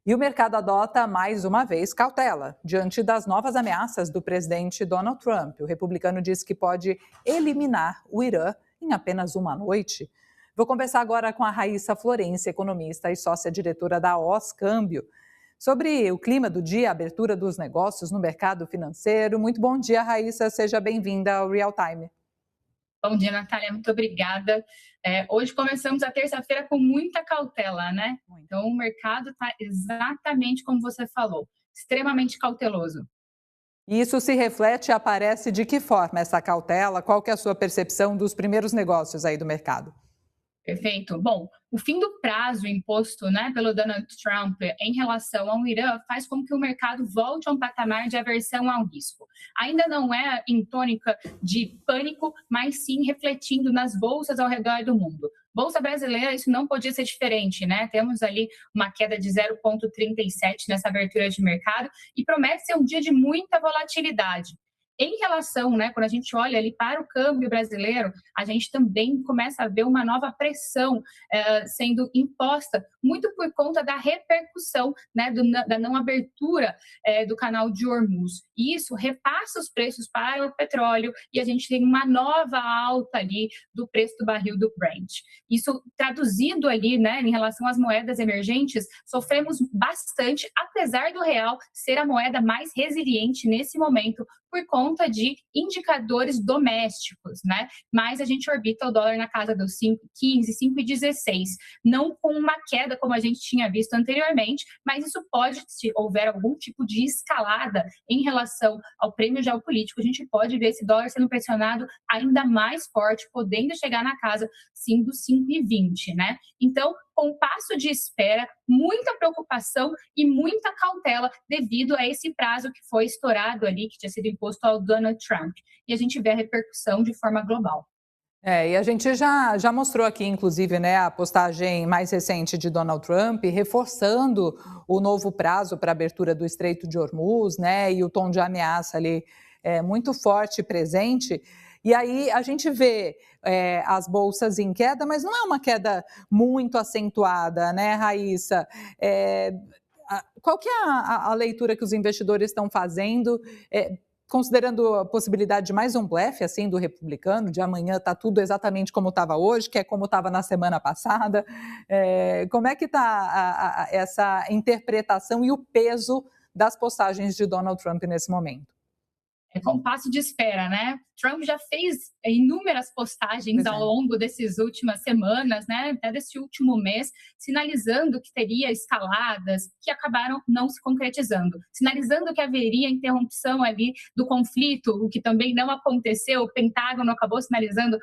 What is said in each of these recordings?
E o mercado adota, mais uma vez, cautela diante das novas ameaças do presidente Donald Trump. O republicano diz que pode eliminar o Irã em apenas uma noite. Vou conversar agora com a Raíssa Florencio, economista e sócia-diretora da OS Câmbio, sobre o clima do dia, a abertura dos negócios no mercado financeiro. Muito bom dia, Raíssa. Seja bem-vinda ao Real Time. Bom dia, Natália, muito obrigada. Hoje começamos a terça-feira com muita cautela, né? Então, o mercado está exatamente como você falou, extremamente cauteloso. E isso se reflete e aparece de que forma essa cautela? Qual que é a sua percepção dos primeiros negócios aí do mercado? Perfeito. Bom, o fim do prazo imposto, né, pelo Donald Trump em relação ao Irã faz com que o mercado volte a um patamar de aversão ao risco. Ainda não é em tônica de pânico, mas sim refletindo nas bolsas ao redor do mundo. Bolsa brasileira, isso não podia ser diferente, né? Temos ali uma queda de 0,37 nessa abertura de mercado e promete ser um dia de muita volatilidade. Em relação, né, quando a gente olha ali para o câmbio brasileiro, a gente também começa a ver uma nova pressão sendo imposta, muito por conta da repercussão, né, da não abertura do canal de Hormuz. E isso repassa os preços para o petróleo e a gente tem uma nova alta ali do preço do barril do Brent. Isso traduzido ali, né, em relação às moedas emergentes, sofremos bastante, apesar do real ser a moeda mais resiliente nesse momento, por conta de indicadores domésticos, né? Mas a gente orbita o dólar na casa dos 5,15, 5,16, não com uma queda como a gente tinha visto anteriormente, mas isso pode, se houver algum tipo de escalada em relação ao prêmio geopolítico, a gente pode ver esse dólar sendo pressionado ainda mais forte, podendo chegar na casa, sim, dos 5,20, né? Então, compasso de espera, muita preocupação e muita cautela devido a esse prazo que foi estourado ali, que tinha sido imposto ao Donald Trump. E a gente vê a repercussão de forma global. E a gente já mostrou aqui, inclusive, né, a postagem mais recente de Donald Trump, reforçando o novo prazo para a abertura do Estreito de Hormuz, né, e o tom de ameaça ali muito forte e presente. E aí a gente vê as bolsas em queda, mas não é uma queda muito acentuada, né, Raíssa? Qual que é a leitura que os investidores estão fazendo? Considerando a possibilidade de mais um blefe, assim, do republicano, de amanhã está tudo exatamente como estava hoje, que é como estava na semana passada. Como é que está essa interpretação e o peso das postagens de Donald Trump nesse momento? É compasso de espera, né? Trump já fez inúmeras postagens ao longo dessas últimas semanas, né, até desse último mês, sinalizando que teria escaladas que acabaram não se concretizando, sinalizando que haveria interrupção ali do conflito, o que também não aconteceu. O Pentágono acabou sinalizando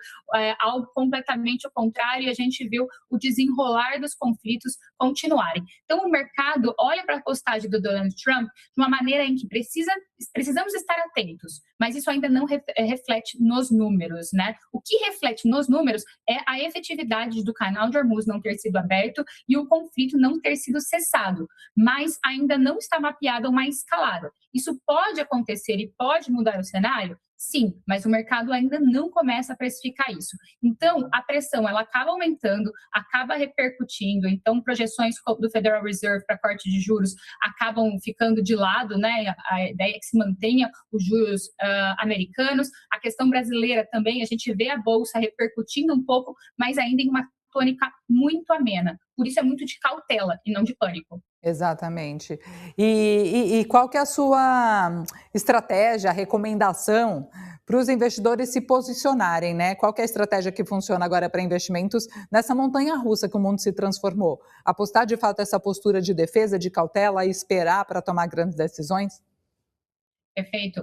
algo completamente ao contrário, e a gente viu o desenrolar dos conflitos continuarem. Então, o mercado olha para a postagem do Donald Trump de uma maneira em que precisamos estar atentos, mas isso ainda não reflete nos números, né? O que reflete nos números é a efetividade do canal de Hormuz não ter sido aberto e o conflito não ter sido cessado, mas ainda não está mapeada uma escalada. Isso pode acontecer e pode mudar o cenário? Sim, mas o mercado ainda não começa a precificar isso. Então, a pressão ela acaba aumentando, acaba repercutindo. Então, projeções do Federal Reserve para corte de juros acabam ficando de lado, né? A ideia é que se mantenha os juros americanos. A questão brasileira também, a gente vê a bolsa repercutindo um pouco, mas ainda em uma tônica muito amena. Por isso é muito de cautela e não de pânico. Exatamente. E qual que é a sua estratégia, recomendação para os investidores se posicionarem, né? Qual que é a estratégia que funciona agora para investimentos nessa montanha-russa que o mundo se transformou? Apostar de fato essa postura de defesa, de cautela e esperar para tomar grandes decisões? Perfeito.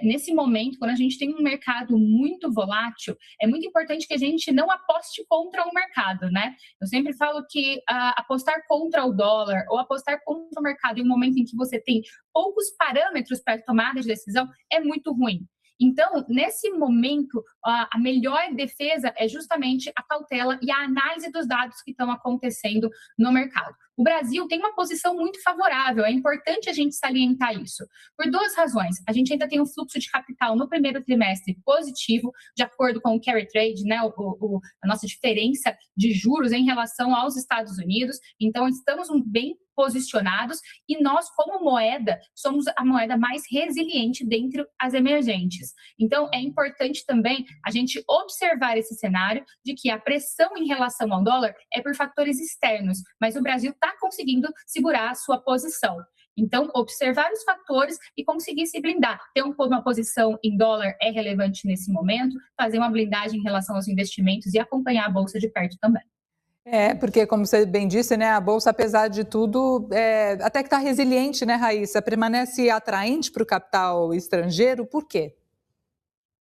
Nesse momento, quando a gente tem um mercado muito volátil, é muito importante que a gente não aposte contra o mercado, né? Eu sempre falo que apostar contra o dólar ou apostar contra o mercado em um momento em que você tem poucos parâmetros para tomada de decisão é muito ruim. Então, nesse momento, a melhor defesa é justamente a cautela e a análise dos dados que estão acontecendo no mercado. O Brasil tem uma posição muito favorável, é importante a gente salientar isso, por duas razões. A gente ainda tem um fluxo de capital no primeiro trimestre positivo, de acordo com o carry trade, né, a nossa diferença de juros em relação aos Estados Unidos. Então, estamos bem posicionados e nós, como moeda, somos a moeda mais resiliente dentre as emergentes. Então, é importante também a gente observar esse cenário de que a pressão em relação ao dólar é por fatores externos, mas o Brasil está conseguindo segurar a sua posição. Então, observar os fatores e conseguir se blindar. Ter uma posição em dólar é relevante nesse momento, fazer uma blindagem em relação aos investimentos e acompanhar a Bolsa de perto também. Porque, como você bem disse, né, a Bolsa, apesar de tudo, até que está resiliente, né, Raíssa? Permanece atraente para o capital estrangeiro, por quê?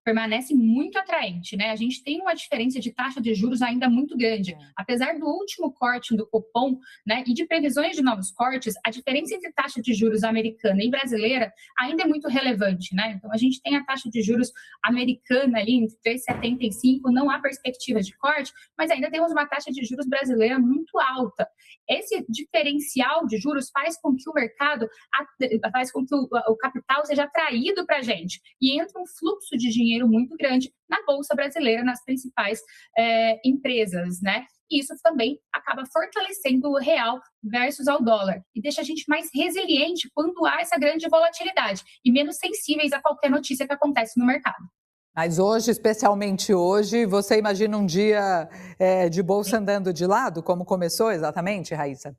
Permanece muito atraente, né? A gente tem uma diferença de taxa de juros ainda muito grande. Apesar do último corte do Copom, né, e de previsões de novos cortes, a diferença entre taxa de juros americana e brasileira ainda é muito relevante, né? Então, a gente tem a taxa de juros americana ali entre 3,75, não há perspectiva de corte, mas ainda temos uma taxa de juros brasileira muito alta. Esse diferencial de juros faz com que o mercado, faz com que o capital seja atraído para a gente e entra um fluxo de dinheiro muito grande na Bolsa Brasileira, nas principais empresas, né? E isso também acaba fortalecendo o real versus ao dólar e deixa a gente mais resiliente quando há essa grande volatilidade e menos sensíveis a qualquer notícia que acontece no mercado. Mas hoje, especialmente hoje, você imagina um dia de bolsa andando de lado, como começou exatamente, Raíssa?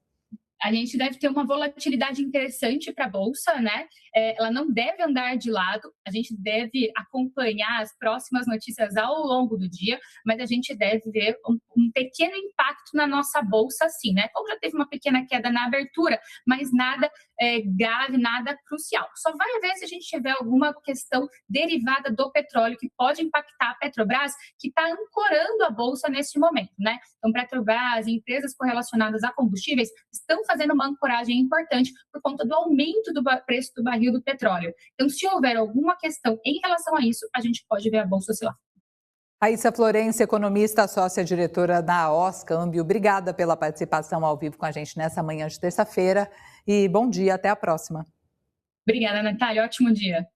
A gente deve ter uma volatilidade interessante para a Bolsa, né? Ela não deve andar de lado, a gente deve acompanhar as próximas notícias ao longo do dia, mas a gente deve ver um pequeno impacto na nossa Bolsa, sim, né? Como já teve uma pequena queda na abertura, mas nada grave, nada crucial. Só vai haver se a gente tiver alguma questão derivada do petróleo que pode impactar a Petrobras, que está ancorando a Bolsa neste momento, né? Então, Petrobras e empresas correlacionadas a combustíveis estão fazendo uma ancoragem importante por conta do aumento do preço do barril do petróleo. Então, se houver alguma questão em relação a isso, a gente pode ver a Bolsa oscilar. Raíssa Florence, economista, sócia-diretora da Oscâmbio, obrigada pela participação ao vivo com a gente nessa manhã de terça-feira e bom dia, até a próxima. Obrigada, Natália, ótimo dia.